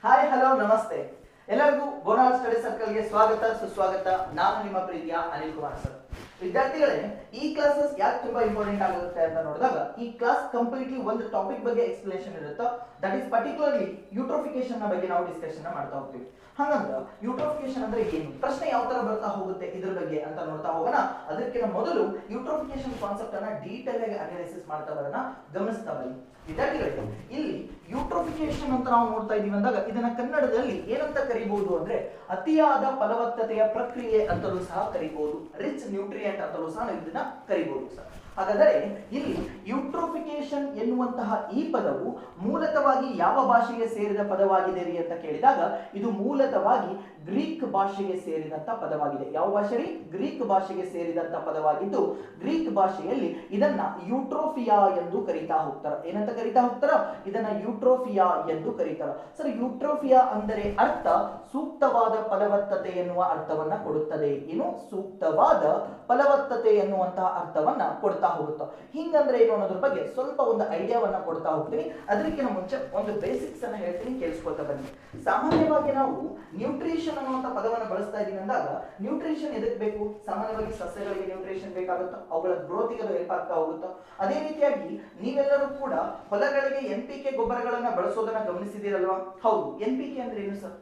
Hi hello ನಮಸ್ತೆ ಎಲ್ಲರಿಗೂ Bonal study ಸರ್ಕಲ್ಗೆ ಸ್ವಾಗತ ಸುಸ್ವಾಗತ. ನಾನು ನಿಮ್ಮ ಪ್ರೀತಿಯ ಅನಿಲ್ ಕುಮಾರ್ ಸರ್. ವಿದ್ಯಾರ್ಥಿಗಳೇ, ಈ ಕ್ಲಾಸಸ್ ಯಾಕೆ ತುಂಬಾ ಇಂಪಾರ್ಟೆಂಟ್ ಆಗುತ್ತೆ ಅಂತ ನೋಡಿದಾಗ ಈ ಕ್ಲಾಸ್ ಕಂಪ್ಲೀಟ್ಲಿ ಒಂದು ಟಾಪಿಕ್ ಬಗ್ಗೆ ಎಕ್ಸ್ಪ್ಲನೇಷನ್ ಇರುತ್ತೆ. ದಟ್ ಈಸ್ ಪರ್ಟಿಕ್ಯುಲರ್ಲಿ ಯೂಟ್ರೋಫಿಕೇಶನ್ ನ ಬಗ್ಗೆ ನಾವು ಡಿಸ್ಕಷನ್ ಮಾಡ್ತಾ ಹೋಗ್ತೀವಿ. ಹಾಗಂದ್ರೆ ಯೂಟ್ರೋಫಿಕೇಶನ್ ಅಂದ್ರೆ ಏನು, ಪ್ರಶ್ನೆ ಯಾವ ತರ ಬರ್ತಾ ಹೋಗುತ್ತೆ ಇದ್ರ ಬಗ್ಗೆ ಅಂತ ನೋಡ್ತಾ ಹೋಗೋಣ. ಅದಕ್ಕಿಂತ ಮೊದಲು ಯೂಟ್ರೋಫಿಕೇಶನ್ ಕಾನ್ಸೆಪ್ಟ್ ಅನ್ನ ಡೀಟೇಲ್ ಆಗಿ ಅನಾಲಿಸಿಸ್ ಮಾಡ್ತಾ ಬರೋಣ, ಗಮನಿಸ್ತಾ ಬನ್ನಿ. ವಿದ್ಯಾರ್ಥಿಗಳಿಗೆ, ಇಲ್ಲಿ ಯೂಟ್ರೋಫಿಕೇಶನ್ ಅಂತ ನಾವು ನೋಡ್ತಾ ಇದೀವಿ ಅಂದಾಗ ಇದನ್ನ ಕನ್ನಡದಲ್ಲಿ ಏನಂತ ಕರಿಬಹುದು ಅಂದ್ರೆ ಅತಿಯಾದ ಫಲವತ್ತತೆಯ ಪ್ರಕ್ರಿಯೆ ಅಂತಲೂ ಸಹ ಕರಿಬಹುದು, ರಿಚ್ ನ್ಯೂಟ್ರಿಯೆಂಟ್ ಅಂತಲೂ ಸಹ ಇದನ್ನ ಕರಿಬಹುದು ಸರ್. ಹಾಗಾದರೆ ಇಲ್ಲಿ ಯೂಟ್ರೋಫಿಕೇಶನ್ ಎನ್ನುವಂತಹ ಈ ಪದವು ಮೂಲತಃವಾಗಿ ಯಾವ ಭಾಷೆಗೆ ಸೇರಿದ ಪದವಾಗಿದೆ ರೀ ಅಂತ ಕೇಳಿದಾಗ ಇದು ಮೂಲತಃವಾಗಿ ಗ್ರೀಕ್ ಭಾಷೆಗೆ ಸೇರಿದಂತ ಪದವಾಗಿದೆ. ಯಾವ ಭಾಷೆ ರೀ? ಗ್ರೀಕ್ ಭಾಷೆಗೆ ಸೇರಿದಂತ ಪದವಾಗಿದ್ದು ಗ್ರೀಕ್ ಭಾಷೆಯಲ್ಲಿ ಇದನ್ನ ಯೂಟ್ರೋಫಿಯಾ ಎಂದು ಕರೀತಾ ಹೋಗ್ತಾರ. ಏನಂತ ಕರೀತಾ ಹೋಗ್ತಾರ? ಇದನ್ನ ಯೂಟ್ರೋಫಿಯಾ ಎಂದು ಕರೀತಾರ ಸರ್. ಯೂಟ್ರೋಫಿಯಾ ಅಂದರೆ ಅರ್ಥ ಸೂಕ್ತವಾದ ಫಲವತ್ತತೆ ಎನ್ನುವ ಅರ್ಥವನ್ನ ಕೊಡುತ್ತದೆ. ಏನು? ಸೂಕ್ತವಾದ ಫಲವತ್ತತೆ ಎನ್ನುವಂತಹ ಅರ್ಥವನ್ನ ಕೊಡ್ತಾ ಹೋಗುತ್ತಾ. ಹಿಂಗಂದ್ರೆ ಏನು ಅನ್ನೋದ್ರ ಬಗ್ಗೆ ಸ್ವಲ್ಪ ಒಂದು ಐಡಿಯಾವನ್ನ ಕೊಡ್ತಾ ಹೋಗ್ತೀನಿ. ಅದಕ್ಕಿಂತ ಮುಂಚೆ ಒಂದು ಬೇಸಿಕ್ಸ್ ಅನ್ನ ಹೇಳ್ತೀನಿ, ಕೇಳಿಸ್ಕೊಳ್ತಾ ಬನ್ನಿ. ಸಾಮಾನ್ಯವಾಗಿ ನಾವು ನ್ಯೂಟ್ರಿಷನ್ ಅನ್ನುವಂತ ಪದವನ್ನು ಬಳಸ್ತಾ ಇದೀವಿ ಅಂದಾಗ ನ್ಯೂಟ್ರಿಷನ್ ಎದಕ್ಕೆ ಬೇಕು? ಸಾಮಾನ್ಯವಾಗಿ ಸಸ್ಯಗಳಿಗೆ ನ್ಯೂಟ್ರಿಷನ್ ಬೇಕಾಗುತ್ತಾ, ಅವುಗಳ ಗ್ರೋತಿಗೆ ಅದು ಹೆಲ್ಪ್ ಆಗ್ತಾ ಹೋಗುತ್ತಾ. ಅದೇ ರೀತಿಯಾಗಿ ನೀವೆಲ್ಲರೂ ಕೂಡ ಹೊಲಗಳಿಗೆ NPK ಗೊಬ್ಬರಗಳನ್ನ ಬಳಸೋದನ್ನ ಗಮನಿಸಿದಿರಲ್ವಾ? ಹೌದು. NPK ಅಂದ್ರೆ ಏನು ಸರ್?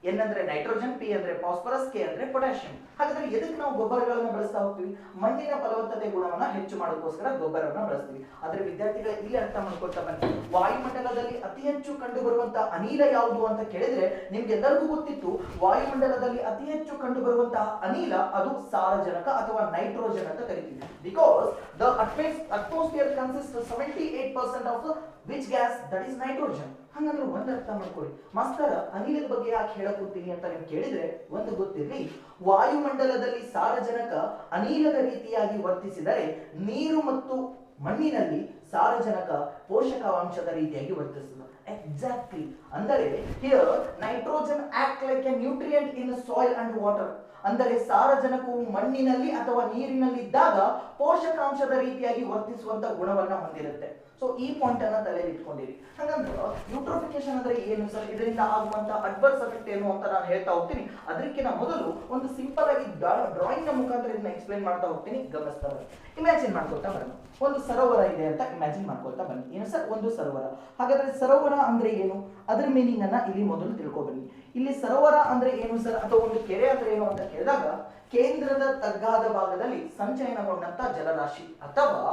ಎನ್ ಅಂದ್ರೆ ನೈಟ್ರೋಜನ್, ಪಿ ಅಂದ್ರೆ ಫಾಸ್ಫರಸ್, ಕೆ ಅಂದ್ರೆ ಪೊಟ್ಯಾಷಿಯಂ. ಹಾಗಾದ್ರೆ ಎದಕ್ಕೆ ನಾವು ಗೊಬ್ಬರಗಳನ್ನು ಬಳಸ್ತಾ ಹೋಗ್ತೀವಿ? ಮಣ್ಣಿನ ಫಲವತ್ತತೆ ಗುಣವನ್ನ ಹೆಚ್ಚು ಮಾಡೋದಕ್ಕೋಸ್ಕರ ಗೊಬ್ಬರವನ್ನ ಬಳಸ್ತೀವಿ. ಆದ್ರೆ ವಿದ್ಯಾರ್ಥಿಗಳ ಇಲ್ಲಿ ಅರ್ಥ ಮಾಡ್ಕೊಳ್ತಾ ಬನ್ನಿ, ವಾಯುಮಂಡಲದಲ್ಲಿ ಅತಿ ಹೆಚ್ಚು ಕಂಡು ಬರುವಂತಹ ಅನಿಲ ಯಾವುದು ಅಂತ ಕೇಳಿದ್ರೆ ನಿಮ್ಗೆಲ್ಲರಿಗೂ ಗೊತ್ತಿತ್ತು, ವಾಯುಮಂಡಲದಲ್ಲಿ ಅತಿ ಹೆಚ್ಚು ಕಂಡು ಬರುವಂತಹ ಅನಿಲ ಅದು ಸಾರಜನಕ ಅಥವಾ ನೈಟ್ರೋಜನ್ ಅಂತ ಕರಿತೀವಿ. Because the atmosphere consist 78% of which gas? That is nitrogen. ಹಂಗಂದ್ರೆ ಒಂದು ಅರ್ಥ ಮಾಡ್ಕೊಳ್ಳಿ ಮಾಸ್ತರ, ಅನಿಲದ ಬಗ್ಗೆ ಯಾಕೆ ಹೇಳಕೊಡ್ತೀನಿ ಅಂತ ನೀವು ಕೇಳಿದ್ರೆ ಒಂದು ಗೊತ್ತಿರಲಿ, ವಾಯುಮಂಡಲದಲ್ಲಿ ಸಾರಜನಕ ಅನಿಲದ ರೀತಿಯಾಗಿ ವರ್ತಿಸಿದರೆ ನೀರು ಮತ್ತು ಮಣ್ಣಿನಲ್ಲಿ ಸಾರಜನಕ ಪೋಷಕಾಂಶದ ರೀತಿಯಾಗಿ ವರ್ತಿಸುತ್ತದೆ. ಎಕ್ಸಾಕ್ಟ್ಲಿ. ಅಂದರೆ here nitrogen act like A nutrient in soil and water. ಅಂದರೆ ಸಾರಜನಕವು ಮಣ್ಣಿನಲ್ಲಿ ಅಥವಾ ನೀರಿನಲ್ಲಿ ಇದ್ದಾಗ ಪೋಷಕಾಂಶದ ರೀತಿಯಾಗಿ ವರ್ತಿಸುವಂತ ಗುಣವನ್ನ ಹೊಂದಿರುತ್ತೆ. ಸೊ ಈ ಪಾಯಿಂಟ್ ಅನ್ನ ತಲೆಯಲ್ಲಿ ಇಟ್ಕೊಂಡಿರಿ. ಹಾಗಂದ್ರೆ ಯೂಟ್ರೋಫಿಕೇಶನ್ ಅಂದ್ರೆ ಏನು ಸರ್, ಇದರಿಂದ ಆಗುವಂತ ಅಡ್ವರ್ಸ್ ಎಫೆಕ್ಟ್ ಏನು ಅಂತ ನಾನು ಹೇಳ್ತಾ ಹೋಗ್ತೀನಿ. ಅದಕ್ಕಿಂತ ಮೊದಲು ಒಂದು ಸಿಂಪಲ್ ಆಗಿ ಡ್ರಾಯಿಂಗ್ ನ ಮುಖಾಂತರ ಇದನ್ನ ಎಕ್ಸ್ಪ್ಲೈನ್ ಮಾಡ್ತಾ ಹೋಗ್ತೀನಿ, ಗಮನಿಸ್ತಾ ಬನ್ನಿ. ಇಮ್ಯಾಜಿನ್ ಮಾಡ್ಕೊಳ್ತಾ ಬನ್ನಿ, ಒಂದು ಸರೋವರ ಇದೆ ಅಂತ ಇಮ್ಯಾಜಿನ್ ಮಾಡ್ಕೊಳ್ತಾ ಬನ್ನಿ. ಏನು ಸರ್? ಒಂದು ಸರೋವರ. ಹಾಗಾದ್ರೆ ಸರೋವರ ಅಂದ್ರೆ ಏನು, ಅದರ ಮೀನಿಂಗ್ ಅನ್ನ ಇಲ್ಲಿ ಮೊದಲು ತಿಳ್ಕೊಬನ್ನಿ. ಇಲ್ಲಿ ಸರೋವರ ಅಂದ್ರೆ ಏನು ಸರ್, ಅಥವಾ ಒಂದು ಕೆರೆ ಅಂದ್ರೆ ಏನು ಅಂತ ಕೇಳಿದಾಗ ಕೇಂದ್ರದ ತಗ್ಗಾದ ಭಾಗದಲ್ಲಿ ಸಂಚಯನಗೊಂಡಂತ ಜಲರಾಶಿ ಅಥವಾ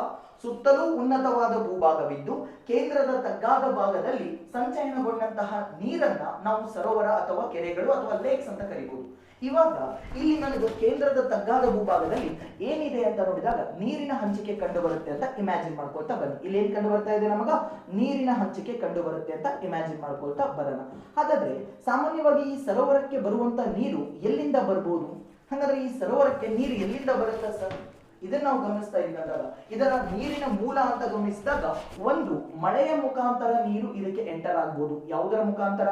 ಸುತ್ತಲೂ ಉನ್ನತವಾದ ಭೂಭಾಗವಿದ್ದು ಕೇಂದ್ರದ ತಗ್ಗಾದ ಭಾಗದಲ್ಲಿ ಸಂಚಯನಗೊಂಡಂತಹ ನೀರನ್ನ ನಾವು ಸರೋವರ ಅಥವಾ ಕೆರೆಗಳು ಅಥವಾ ಲೇಕ್ಸ್ ಅಂತ ಕರಿಬಹುದು. ಇವಾಗ ಇಲ್ಲಿ ನನಗೆ ಕೇಂದ್ರದ ತಗ್ಗಾದ ಭೂಭಾಗದಲ್ಲಿ ಏನಿದೆ ಅಂತ ನೋಡಿದಾಗ ನೀರಿನ ಹಂಚಿಕೆ ಕಂಡು ಬರುತ್ತೆ ಅಂತ ಇಮ್ಯಾಜಿನ್ ಮಾಡ್ಕೊಳ್ತಾ ಬನ್ನಿ. ಇಲ್ಲಿ ಏನ್ ಕಂಡು ಬರ್ತಾ ಇದೆ ನಮಗ? ನೀರಿನ ಹಂಚಿಕೆ ಕಂಡು ಬರುತ್ತೆ ಅಂತ ಇಮ್ಯಾಜಿನ್ ಮಾಡ್ಕೊಳ್ತಾ ಬರೋಣ. ಹಾಗಾದ್ರೆ ಸಾಮಾನ್ಯವಾಗಿ ಈ ಸರೋವರಕ್ಕೆ ಬರುವಂತ ನೀರು ಎಲ್ಲಿಂದ ಬರ್ಬೋದು? ಹಾಗಾದ್ರೆ ಈ ಸರೋವರಕ್ಕೆ ನೀರು ಎಲ್ಲಿಂದ ಬರುತ್ತೆ ಸರ್? ಇದನ್ನ ನಾವು ಗಮನಿಸ್ತಾ ಇದ್ದೀವಿ ಅಂದಾಗ ಇದರ ನೀರಿನ ಮೂಲ ಅಂತ ಗಮನಿಸಿದಾಗ ಒಂದು ಮಳೆಯ ಮುಖಾಂತರ ನೀರು ಇದಕ್ಕೆ ಎಂಟರ್ ಆಗ್ಬೋದು. ಯಾವುದರ ಮುಖಾಂತರ?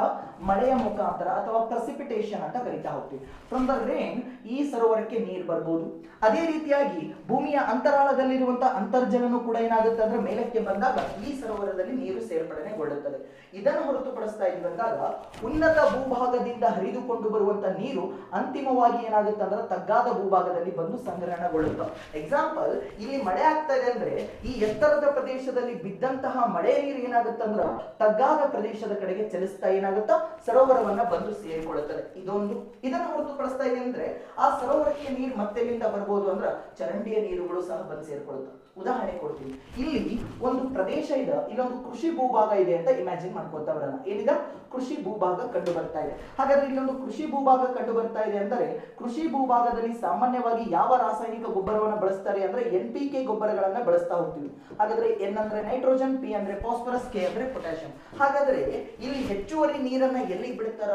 ಮಳೆಯ ಮುಖಾಂತರ ಅಥವಾ ಪ್ರೆಸಿಪಿಟೇಷನ್ ಅಂತ ಕರಿತಾ ಹೋಗ್ತೀವಿ. ಫ್ರಮ್ ದ ರೇನ್ ಈ ಸರೋವರಕ್ಕೆ ನೀರು ಬರ್ಬೋದು. ಅದೇ ರೀತಿಯಾಗಿ ಭೂಮಿಯ ಅಂತರಾಳದಲ್ಲಿರುವಂತಹ ಅಂತರ್ಜಲನು ಕೂಡ ಏನಾಗುತ್ತೆ ಅಂದ್ರೆ ಮೇಲಕ್ಕೆ ಬಂದಾಗ ಈ ಸರೋವರದಲ್ಲಿ ನೀರು ಸೇರ್ಪಡೆಗೊಳ್ಳುತ್ತದೆ. ಇದನ್ನು ಹೊರತುಪಡಿಸ್ತಾ ಇದ್ದೀವಿ ಅಂದಾಗ ಉನ್ನತ ಭೂಭಾಗದಿಂದ ಹರಿದುಕೊಂಡು ಬರುವಂತ ನೀರು ಅಂತಿಮವಾಗಿ ಏನಾಗುತ್ತೆ ಅಂದ್ರೆ ತಗ್ಗಾದ ಭೂಭಾಗದಲ್ಲಿ ಬಂದು ಸಂಗ್ರಹಣಗೊಳ್ಳುತ್ತೆ. ಎಕ್ಸಾಂಪಲ್, ಇಲ್ಲಿ ಮಳೆ ಆಗ್ತಾ ಇದೆ ಅಂದ್ರೆ ಈ ಎತ್ತರದ ಪ್ರದೇಶದಲ್ಲಿ ಬಿದ್ದಂತಹ ಮಳೆ ನೀರು ಏನಾಗುತ್ತೆ ಅಂದ್ರೆ ತಗ್ಗಾದ ಪ್ರದೇಶದ ಕಡೆಗೆ ಚಲಿಸ್ತಾ ಏನಾಗುತ್ತಾ ಸರೋವರವನ್ನ ಬಂದು ಸೇರಿಕೊಳ್ಳುತ್ತದೆ. ಇದೊಂದು. ಇದನ್ನು ಹೊರತುಪಡಿಸ್ತಾ ಇದೆ ಅಂದ್ರೆ ಆ ಸರೋವರಕ್ಕೆ ನೀರು ಮತ್ತೆಲ್ಲಿಂದ ಬರ್ಬೋದು ಅಂದ್ರೆ ಚರಂಡಿಯ ನೀರುಗಳು ಸಹ ಬಂದು ಸೇರ್ಕೊಳ್ಳುತ್ತೆ. ಉದಾಹರಣೆ ಕೊಡ್ತೀನಿ. ಇಲ್ಲಿ ಒಂದು ಪ್ರದೇಶ ಇದೆ, ಇಲ್ಲೊಂದು ಕೃಷಿ ಭೂಭಾಗ ಇದೆ ಅಂತ ಇಮ್ಯಾಜಿನ್ ಮಾಡ್ಕೊಳ್ತಾ ಬರೋಣ. ಏನಿದೆ? ಕೃಷಿ ಭೂಭಾಗ ಕಂಡು ಬರ್ತಾ ಇದೆ. ಹಾಗಾದ್ರೆ ಇಲ್ಲೊಂದು ಕೃಷಿ ಭೂಭಾಗ ಕಂಡು ಬರ್ತಾ ಇದೆ ಅಂದರೆ ಕೃಷಿ ಭೂಭಾಗದಲ್ಲಿ ಸಾಮಾನ್ಯವಾಗಿ ಯಾವ ರಾಸಾಯನಿಕ ಗೊಬ್ಬರವನ್ನ ಬಳಸ್ತಾರೆ ಅಂದ್ರೆ NPK ಗೊಬ್ಬರಗಳನ್ನ ಬಳಸ್ತಾ ಹೋಗ್ತೀವಿ. ಹಾಗಾದ್ರೆ ಎನ್ ಅಂದ್ರೆ ನೈಟ್ರೋಜನ್, ಪಿ ಅಂದ್ರೆ ಫಾಸ್ಫರಸ್, ಕೆ ಅಂದ್ರೆ ಪೊಟ್ಯಾಷಿಯಂ. ಹಾಗಾದ್ರೆ ಇಲ್ಲಿ ಹೆಚ್ಚುವರಿ ನೀರನ್ನ ಎಲ್ಲಿ ಬಿಡ್ತಾರ?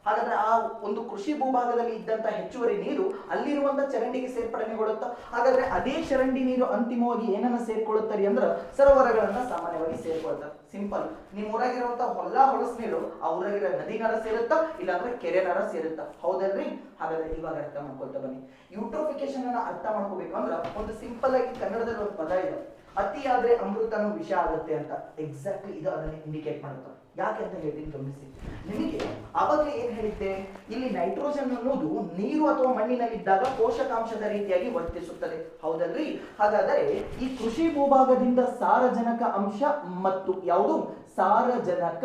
ಹಾಗಾದ್ರೆ ಆ ಒಂದು ಕೃಷಿ ಭೂಭಾಗದಲ್ಲಿ ಇದ್ದಂತ ಹೆಚ್ಚುವರಿ ನೀರು ಅಲ್ಲಿರುವಂತ ಚರಂಡಿಗೆ ಸೇರ್ಪಡೆಗೊಳ್ಳುತ್ತಾ. ಹಾಗಾದ್ರೆ ಅದೇ ಚರಂಡಿ ನೀರು ಅಂತಿಮವಾಗಿ ಏನನ್ನ ಸೇರ್ಕೊಳ್ಳುತ್ತಾರೆ ಅಂದ್ರೆ ಸರೋವರಗಳನ್ನ ಸಾಮಾನ್ಯವಾಗಿ ಸೇರ್ಕೊಳ್ತಾರೆ. ಸಿಂಪಲ್. ನಿಮ್ ಊರಾಗಿರುವಂತ ಹೊಲಸ್ ನೀರು ಆ ಊರಾಗಿರೋ ನದಿ ನರ ಸೇರುತ್ತಾ, ಇಲ್ಲಾಂದ್ರೆ ಕೆರೆ ನರ ಸೇರುತ್ತಾ? ಹೌದಲ್ರಿ? ಹಾಗಾದ್ರೆ ಇವಾಗ ಅರ್ಥ ಮಾಡ್ಕೊಳ್ತಾ ಬನ್ನಿ. ಯೂಟ್ರೋಫಿಕೇಶನ್ ಅನ್ನ ಅರ್ಥ ಮಾಡ್ಕೋಬೇಕು ಅಂದ್ರೆ ಒಂದು ಸಿಂಪಲ್ ಆಗಿ ಕನ್ನಡದಲ್ಲಿ ಒಂದು ಪದ ಇದೆ, ಅತಿಯಾದ್ರೆ ಅಮೃತನು ವಿಷ ಆಗುತ್ತೆ ಅಂತ. ಎಕ್ಸಾಕ್ಟ್ಲಿ ಇದು ಅದನ್ನ ಇಂಡಿಕೇಟ್ ಮಾಡುತ್ತೆ. ಯಾಕೆ ಅಂತ ಹೇಳ್ತೀನಿ, ಗಮನಿಸಿ. ನಿಮಗೆ ಆವಾಗಲೇ ಏನ್ ಹೇಳಿದ್ದೆ, ಇಲ್ಲಿ ನೈಟ್ರೋಜನ್ ಅನ್ನೋದು ನೀರು ಅಥವಾ ಮಣ್ಣಿನಲ್ಲಿದ್ದಾಗ ಪೋಷಕಾಂಶದ ರೀತಿಯಾಗಿ ವರ್ತಿಸುತ್ತದೆ, ಹೌದಲ್ರಿ? ಹಾಗಾದರೆ ಈ ಕೃಷಿ ಭೂಭಾಗದಿಂದ ಸಾರಜನಕ ಅಂಶ ಮತ್ತು ಯಾವುದು ಸಾರಜನಕ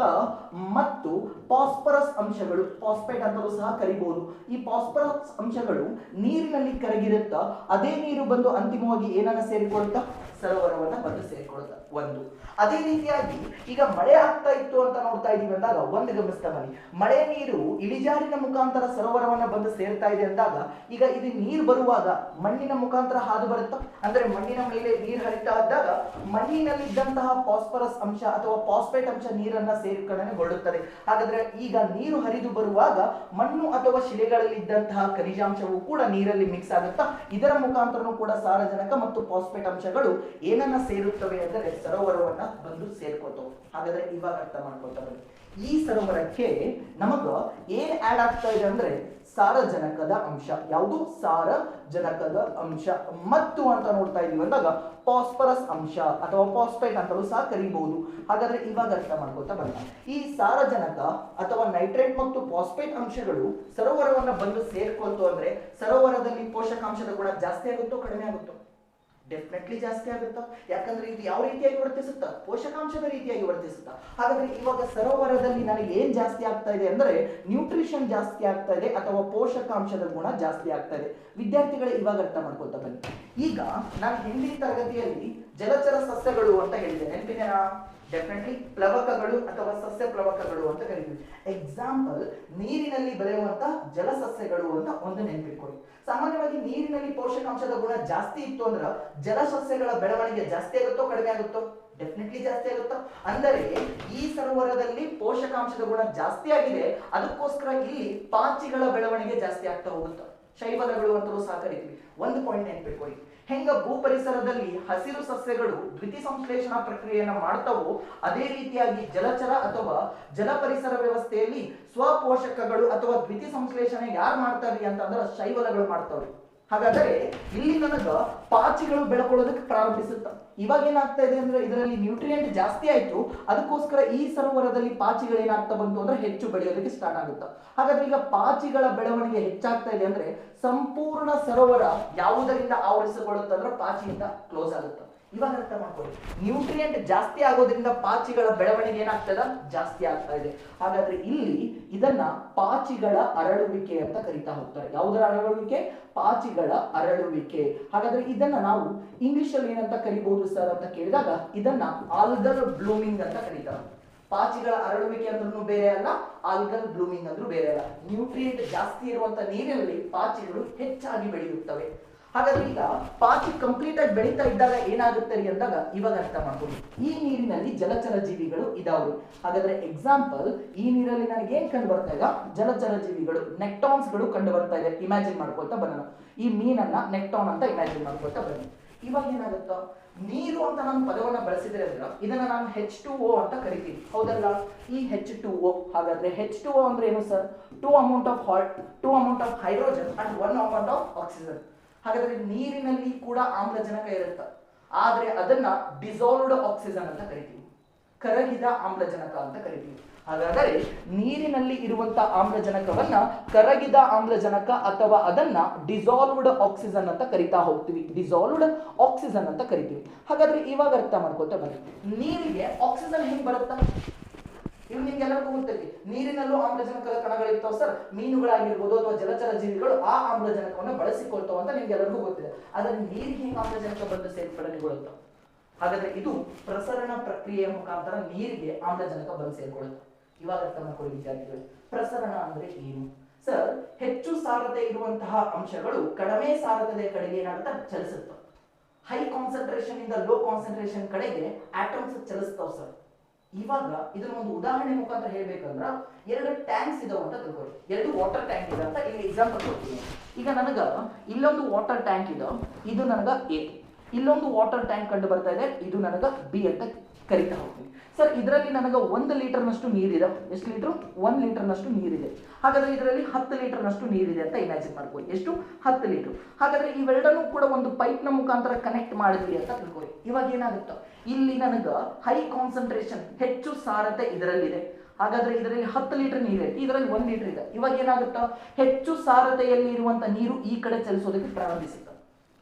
ಮತ್ತು ಫಾಸ್ಫರಸ್ ಅಂಶಗಳು, ಫಾಸ್ಫೇಟ್ ಅಂತಲೂ ಸಹ ಕರಿಬಹುದು, ಈ ಫಾಸ್ಫರಸ್ ಅಂಶಗಳು ನೀರಿನಲ್ಲಿ ಕರಗಿರುತ್ತಾ ಅದೇ ನೀರು ಬಂದು ಅಂತಿಮವಾಗಿ ಏನನ್ನ ಸೇರಿಕೊಳ್ಳುತ್ತಾ ಸರೋವರವನ್ನ ಬಂದು ಸೇರಿಕೊಳ್ಳುತ್ತಾ. ಒಂದು ಅದೇ ರೀತಿಯಾಗಿ ಈಗ ಮಳೆ ಆಗ್ತಾ ಇತ್ತು ಅಂತ ನೋಡ್ತಾ ಇದೀವಿ ಅಂದಾಗ ಒಂದು ಗಮನಿಸ್ತಾ ಬನ್ನಿ, ಮಳೆ ನೀರು ಇಳಿಜಾರಿನ ಮುಖಾಂತರ ಸರೋವರವನ್ನ ಬಂದು ಸೇರ್ತಾ ಇದೆ ಅಂದಾಗ ಈಗ ಇದು ನೀರು ಬರುವಾಗ ಮಣ್ಣಿನ ಮುಖಾಂತರ ಹಾದು ಬರುತ್ತಾ, ಅಂದ್ರೆ ಮಣ್ಣಿನ ಮೇಲೆ ನೀರು ಹರಿತಾ ಇದ್ದಾಗ ಮಣ್ಣಿನಲ್ಲಿದ್ದಂತಹ ಫಾಸ್ಫರಸ್ ಅಂಶ ಅಥವಾ ಫಾಸ್ಫೇಟ್ ಅಂಶ ನೀರನ್ನ ಸೇರ್ಕರಣೆಗೊಳ್ಳುತ್ತದೆ. ಹಾಗಾದ್ರೆ ಈಗ ನೀರು ಹರಿದು ಬರುವಾಗ ಮಣ್ಣು ಅಥವಾ ಶಿಲೆಗಳಲ್ಲಿದ್ದಂತಹ ಖನಿಜಾಂಶವು ಕೂಡ ನೀರಲ್ಲಿ ಮಿಕ್ಸ್ ಆಗುತ್ತಾ, ಇದರ ಮುಖಾಂತರನೂ ಕೂಡ ಸಾರಜನಕ ಮತ್ತು ಫಾಸ್ಫೇಟ್ ಅಂಶಗಳು ಏನನ್ನ ಸೇರುತ್ತವೆ ಅಂದರೆ ಸರೋವರವನ್ನ ಬಂದು ಸೇರ್ಕೋತವೆ. ಹಾಗಾದ್ರೆ ಇವಾಗ ಅರ್ಥ ಮಾಡ್ಕೊತಾ ಬನ್ನಿ, ಈ ಸರೋವರಕ್ಕೆ ನಮಗ ಏನ್ ಆಡ್ ಆಗ್ತಾ ಇದೆ ಅಂದ್ರೆ ಸಾರಜನಕದ ಅಂಶ, ಯಾವುದು ಸಾರಜನಕದ ಅಂಶ ಮತ್ತು ಅಂತ ನೋಡ್ತಾ ಇದೀವಿ ಅಂದಾಗ ಫಾಸ್ಫರಸ್ ಅಂಶ ಅಥವಾ ಫಾಸ್ಫೇಟ್ ಅಂತಲೂ ಸಹ ಕರೀಬಹುದು. ಹಾಗಾದ್ರೆ ಇವಾಗ ಅರ್ಥ ಮಾಡ್ಕೊತಾ ಬರೋಣ, ಈ ಸಾರಜನಕ ಅಥವಾ ನೈಟ್ರೇಟ್ ಮತ್ತು ಫಾಸ್ಫೇಟ್ ಅಂಶಗಳು ಸರೋವರವನ್ನ ಬಂದು ಸೇರ್ಕೊಳ್ತು ಅಂದ್ರೆ ಸರೋವರದಲ್ಲಿ ಪೋಷಕಾಂಶದ ಗುಣ ಜಾಸ್ತಿ ಆಗುತ್ತೋ ಕಡಿಮೆ ಆಗುತ್ತೋ? ಡೆಫಿನೆಟ್ಲಿ ಜಾಸ್ತಿ ಆಗುತ್ತಾ, ಯಾಕಂದ್ರೆ ಇದು ಯಾವ ರೀತಿಯಾಗಿ ವರ್ತಿಸುತ್ತಾ, ಪೋಷಕಾಂಶದ ರೀತಿಯಾಗಿ ವರ್ತಿಸುತ್ತಾ. ಹಾಗಾದ್ರೆ ಇವಾಗ ಸರೋವರದಲ್ಲಿ ನನಗೆ ಏನ್ ಜಾಸ್ತಿ ಆಗ್ತಾ ಇದೆ ಅಂದ್ರೆ ನ್ಯೂಟ್ರಿಷನ್ ಜಾಸ್ತಿ ಆಗ್ತಾ ಇದೆ ಅಥವಾ ಪೋಷಕಾಂಶದ ಗುಣ ಜಾಸ್ತಿ ಆಗ್ತಾ ಇದೆ. ವಿದ್ಯಾರ್ಥಿಗಳೇ ಇವಾಗ ಅರ್ಥ ಮಾಡ್ಕೊತಾ ಬನ್ನಿ, ಈಗ ನಾನು ಹಿಂದಿನ ತರಗತಿಯಲ್ಲಿ ಜಲಚರ ಸಸ್ಯಗಳು ಅಂತ ಹೇಳಿದೆ, ನೆನಪಿದೆನಾ? ಡೆಫಿನೆಟ್ಲಿ ಪ್ಲವಕಗಳು ಅಥವಾ ಸಸ್ಯ ಪ್ಲವಕಗಳು ಅಂತ ಕರೀತೀವಿ. ಎಕ್ಸಾಂಪಲ್ ನೀರಿನಲ್ಲಿ ಬೆಳೆಯುವಂತ ಜಲಸಸ್ಯಗಳು ಅಂತ ಒಂದು ನೆನಪಿಟ್ಕೊಳ್ಳಿ. ಸಾಮಾನ್ಯವಾಗಿ ನೀರಿನಲ್ಲಿ ಪೋಷಕಾಂಶದ ಗುಣ ಜಾಸ್ತಿ ಇತ್ತು ಅಂದ್ರೆ ಜಲಸಸ್ಯಗಳ ಬೆಳವಣಿಗೆ ಜಾಸ್ತಿ ಆಗುತ್ತೋ ಕಡಿಮೆ ಆಗುತ್ತೋ? ಡೆಫಿನೆಟ್ಲಿ ಜಾಸ್ತಿ ಆಗುತ್ತಾ. ಅಂದರೆ ಈ ಸರೋವರದಲ್ಲಿ ಪೋಷಕಾಂಶದ ಗುಣ ಜಾಸ್ತಿ ಆಗಿದೆ, ಅದಕ್ಕೋಸ್ಕರ ಇಲ್ಲಿ ಪಾಚಿಗಳ ಬೆಳವಣಿಗೆ ಜಾಸ್ತಿ ಆಗ್ತಾ ಹೋಗುತ್ತೆ, ಶೈವಲಗಳು ಅಂತಲೂ ಸಹ ಕರಿತೀವಿ. ಒಂದು ಪಾಯಿಂಟ್ ನೆನಪಿಟ್ಕೊಳ್ಳಿ, ಹೆಂಗ ಭೂ ಪರಿಸರದಲ್ಲಿ ಹಸಿರು ಸಸ್ಯಗಳು ದ್ವಿತೀಯ ಸಂಶ್ಲೇಷಣಾ ಪ್ರಕ್ರಿಯೆಯನ್ನ ಮಾಡ್ತಾವೋ ಅದೇ ರೀತಿಯಾಗಿ ಜಲಚರ ಅಥವಾ ಜಲ ಪರಿಸರ ವ್ಯವಸ್ಥೆಯಲ್ಲಿ ಸ್ವಪೋಷಕಗಳು ಅಥವಾ ದ್ವಿತೀಯ ಸಂಶ್ಲೇಷಣೆ ಯಾರು ಮಾಡ್ತಾರೆ ಅಂತಂದ್ರೆ ಶೈವಲಗಳು ಮಾಡ್ತಾವ್ರಿ. ಹಾಗಾದರೆ ಇಲ್ಲಿ ನನಗ ಪಾಚಿಗಳು ಬೆಳ್ಕೊಳ್ಳೋದಕ್ಕೆ ಪ್ರಾರಂಭಿಸುತ್ತ. ಇವಾಗ ಏನಾಗ್ತಾ ಇದೆ ಅಂದ್ರೆ ಇದರಲ್ಲಿ ನ್ಯೂಟ್ರಿಯೆಂಟ್ ಜಾಸ್ತಿ ಆಯ್ತು, ಅದಕ್ಕೋಸ್ಕರ ಈ ಸರೋವರದಲ್ಲಿ ಪಾಚಿಗಳು ಏನಾಗ್ತಾ ಬಂತು ಅಂದ್ರೆ ಹೆಚ್ಚು ಬೆಳೆಯೋದಕ್ಕೆ ಸ್ಟಾರ್ಟ್ ಆಗುತ್ತೆ. ಹಾಗಾದ್ರೆ ಈಗ ಪಾಚಿಗಳ ಬೆಳವಣಿಗೆ ಹೆಚ್ಚಾಗ್ತಾ ಇದೆ ಅಂದ್ರೆ ಸಂಪೂರ್ಣ ಸರೋವರ ಯಾವುದರಿಂದ ಆವರಿಸಿಕೊಳ್ಳುತ್ತೆ ಅಂದ್ರೆ ಪಾಚಿಯಿಂದ ಕ್ಲೋಸ್ ಆಗುತ್ತೆ. ಇವಾಗ ಅರ್ಥ ಮಾಡ್ಕೊಳ್ಳಿ, ನ್ಯೂಟ್ರಿಯೆಂಟ್ ಜಾಸ್ತಿ ಆಗೋದ್ರಿಂದ ಪಾಚಿಗಳ ಬೆಳವಣಿಗೆ ಏನಾಗ್ತದ ಜಾಸ್ತಿ ಆಗ್ತಾ ಇದೆ. ಹಾಗಾದ್ರೆ ಇಲ್ಲಿ ಇದನ್ನ ಪಾಚಿಗಳ ಅರಳುವಿಕೆ ಅಂತ ಕರಿತಾ ಹೋಗ್ತಾರೆ. ಯಾವುದರ ಅರಳುವಿಕೆ? ಪಾಚಿಗಳ ಅರಳುವಿಕೆ. ಹಾಗಾದ್ರೆ ಇದನ್ನ ನಾವು ಇಂಗ್ಲಿಷ್ ಅಲ್ಲಿ ಏನಂತ ಕರಿಬಹುದು ಸರ್ ಅಂತ ಕೇಳಿದಾಗ ಇದನ್ನ ಆಲ್ಗಲ್ ಬ್ಲೂಮಿಂಗ್ ಅಂತ ಕರೀತಾರೆ. ಪಾಚಿಗಳ ಅರಳುವಿಕೆ ಅಂದ್ರೂ ಬೇರೆ ಅಲ್ಲ, ಆಲ್ಗಲ್ ಬ್ಲೂಮಿಂಗ್ ಅಂದ್ರೂ ಬೇರೆ ಅಲ್ಲ. ನ್ಯೂಟ್ರಿಯೆಂಟ್ ಜಾಸ್ತಿ ಇರುವಂತ ನೀರಿನಲ್ಲಿ ಪಾಚಿಗಳು ಹೆಚ್ಚಾಗಿ ಬೆಳೆಯುತ್ತವೆ. ಹಾಗಾದ್ರೆ ಈಗ ಪಾಚಿ ಕಂಪ್ಲೀಟ್ ಆಗಿ ಬೆಳೀತಾ ಇದ್ದಾಗ ಏನಾಗುತ್ತೆ ಅಂದಾಗ ಇವಾಗ ಅರ್ಥ ಮಾಡ್ಕೊಂಡು, ಈ ನೀರಿನಲ್ಲಿ ಜಲಚರ ಜೀವಿಗಳು ಇದಾವೆ. ಹಾಗಾದ್ರೆ ಎಕ್ಸಾಂಪಲ್ ಈ ನೀರಲ್ಲಿ ನನಗೆ ಏನ್ ಕಂಡು ಬರ್ತಾ ಇಲ್ಲ, ಜಲಚರ ಜೀವಿಗಳು ನೆಕ್ಟಾನ್ಸ್ ಗಳು ಕಂಡು ಬರ್ತಾ ಇದೆ. ಇಮ್ಯಾಜಿನ್ ಮಾಡ್ಕೊಳ್ತಾ ಬರೋಣ, ಈ ಮೀನನ್ನ ನೆಕ್ಟಾನ್ ಅಂತ ಇಮ್ಯಾಜಿನ್ ಮಾಡ್ಕೊಳ್ತಾ ಬನ್ನಿ. ಇವಾಗ ಏನಾಗುತ್ತೋ, ನೀರು ಅಂತ ನಾನು ಪದವನ್ನ ಬಳಸಿದ್ರೆ ಅಂದ್ರೆ ಇದನ್ನ ನಾನು H2O ಅಂತ ಕರಿತೀನಿ, ಹೌದಲ್ಲ? ಈ H2O, ಹಾಗಾದ್ರೆ H2O ಅಂದ್ರೆ ಏನು sir? Two amount of hydrogen and 1 amount of oxygen. ಹಾಗಾದ್ರೆ ನೀರಿನಲ್ಲಿ ಕೂಡ ಆಮ್ಲಜನಕ ಇರುತ್ತೆ, ಆದ್ರೆ ಅದನ್ನ ಡಿಸಾಲ್ವ್ಡ್ ಆಕ್ಸಿಜನ್ ಅಂತ ಕರಿತೀವಿ, ಕರಗಿದ ಆಮ್ಲಜನಕ ಅಂತ ಕರಿತೀವಿ. ಹಾಗಾದರೆ ನೀರಿನಲ್ಲಿ ಇರುವಂತಹ ಆಮ್ಲಜನಕವನ್ನ ಕರಗಿದ ಆಮ್ಲಜನಕ ಅಥವಾ ಅದನ್ನ ಡಿಸಾಲ್ವ್ಡ್ ಆಕ್ಸಿಜನ್ ಅಂತ ಕರಿತಾ ಹೋಗ್ತೀವಿ, ಡಿಸಾಲ್ವ್ಡ್ ಆಕ್ಸಿಜನ್ ಅಂತ ಕರಿತೀವಿ. ಹಾಗಾದ್ರೆ ಇವಾಗ ಅರ್ಥ ಮಾಡ್ಕೊತಾ ಬನ್ನಿ, ನೀರಿಗೆ ಆಕ್ಸಿಜನ್ ಹೆಂಗ್ ಬರುತ್ತಾ? ಇವು ನಿಮ್ಗೆಲ್ಲರಿಗೂ ಗೊತ್ತಿದೆ, ನೀರಿನಲ್ಲೂ ಆಮ್ಲಜನಕದ ಕಣಗಳಿರ್ತಾವ ಸರ್, ಮೀನುಗಳಾಗಿರ್ಬೋದು ಅಥವಾ ಜಲಚರ ಜೀವಿಗಳು ಆ ಆಮ್ಲಜನಕವನ್ನು ಬಳಸಿಕೊಳ್ತಾವ ಅಂತ ನಿಮ್ಗೆಲ್ಲರಿಗೂ ಗೊತ್ತಿದೆ. ಆದ್ರೆ ನೀರಿಗೆ ಹೆಂಗ್ ಆಮ್ಲಜನಕ ಬಂದು ಸೇರ್ಪಡೆಗೊಳ್ಳುತ್ತೆ? ಹಾಗಾದ್ರೆ ಇದು ಪ್ರಸರಣ ಪ್ರಕ್ರಿಯೆಯ ಮುಖಾಂತರ ನೀರಿಗೆ ಆಮ್ಲಜನಕ ಬಂದು ಸೇರ್ಕೊಳ್ಳುತ್ತೆ. ಇವಾಗ ಅರ್ಥ ಮಾಡ್ಕೊಳ್ಳಿ ವಿದ್ಯಾರ್ಥಿಗಳು, ಪ್ರಸರಣ ಅಂದ್ರೆ ಏನು ಸರ್? ಹೆಚ್ಚು ಸಾರತೆ ಇರುವಂತಹ ಅಂಶಗಳು ಕಡಿಮೆ ಸಾರತೆ ಕಡೆಗೆ ಏನಾಗುತ್ತೆ, ಚಲಿಸುತ್ತೆ. ಹೈ ಕಾನ್ಸಂಟ್ರೇಷನ್ ಇಂದ ಲೋ ಕಾನ್ಸಂಟ್ರೇಷನ್ ಕಡೆಗೆ ಆಟಮ್ಸ್ ಚಲಿಸ್ತಾವ್ ಸರ್. ಇವಾಗ ಇದನ್ನ ಒಂದು ಉದಾಹರಣೆ ಮುಖಾಂತರ ಹೇಳ್ಬೇಕಂದ್ರ, ಎರಡು ಟ್ಯಾಂಕ್ಸ್ ಇದಾವ ಅಂತ ತಿಳ್ಕೊಳ್ಳಿ, ಎರಡು ವಾಟರ್ ಟ್ಯಾಂಕ್ ಇದೆ ಅಂತ ಇಲ್ಲಿ ಎಕ್ಸಾಂಪಲ್ ಕೊಡ್ತೀನಿ. ಈಗ ನನಗ ಇಲ್ಲೊಂದು ವಾಟರ್ ಟ್ಯಾಂಕ್ ಇದೆ, ಇದು ನನಗ ಎ, ಇಲ್ಲೊಂದು ವಾಟರ್ ಟ್ಯಾಂಕ್ ಕಂಡು ಬರ್ತಾ ಇದೆ, ಇದು ನನಗ ಬಿ ಅಂತ ಕರಿತಾ ಹೋಗ್ತೀನಿ ಸರ್. ಇದರಲ್ಲಿ ನನಗ 1 ಲೀಟರ್ನಷ್ಟು ನೀರಿದೆ. ಎಷ್ಟು ಲೀಟರ್? 1 ಲೀಟರ್ನಷ್ಟು ನೀರಿದೆ. ಹಾಗಾದ್ರೆ ಇದರಲ್ಲಿ 10 ಲೀಟರ್ನಷ್ಟು ನೀರಿದೆ ಅಂತ ಇಮ್ಯಾಜಿನ್ ಮಾಡ್ಕೊಳ್ಳಿ. ಎಷ್ಟು? 10 ಲೀಟರ್. ಹಾಗಾದ್ರೆ ಇವೆರಡನ್ನೂ ಕೂಡ ಒಂದು ಪೈಪ್ ನ ಮುಖಾಂತರ ಕನೆಕ್ಟ್ ಮಾಡಿದ್ವಿ ಅಂತ ತಿಳ್ಕೊಳ್ಳಿ. ಇವಾಗ ಏನಾಗುತ್ತೆ, ಇಲ್ಲಿ ನನಗ ಹೈ ಕಾನ್ಸಂಟ್ರೇಷನ್, ಹೆಚ್ಚು ಸಾರತೆ ಇದರಲ್ಲಿದೆ. ಹಾಗಾದ್ರೆ ಇದರಲ್ಲಿ 10 ಲೀಟರ್ ನೀರು ಐತಿ, ಇದರಲ್ಲಿ 1 ಲೀಟರ್ ಇದೆ. ಇವಾಗ ಏನಾಗುತ್ತಾ, ಹೆಚ್ಚು ಸಾರತೆಯಲ್ಲಿ ಇರುವಂತ ನೀರು ಈ ಕಡೆ ಚಲಿಸೋದಕ್ಕೆ ಪ್ರಾರಂಭಿಸುತ್ತೆ.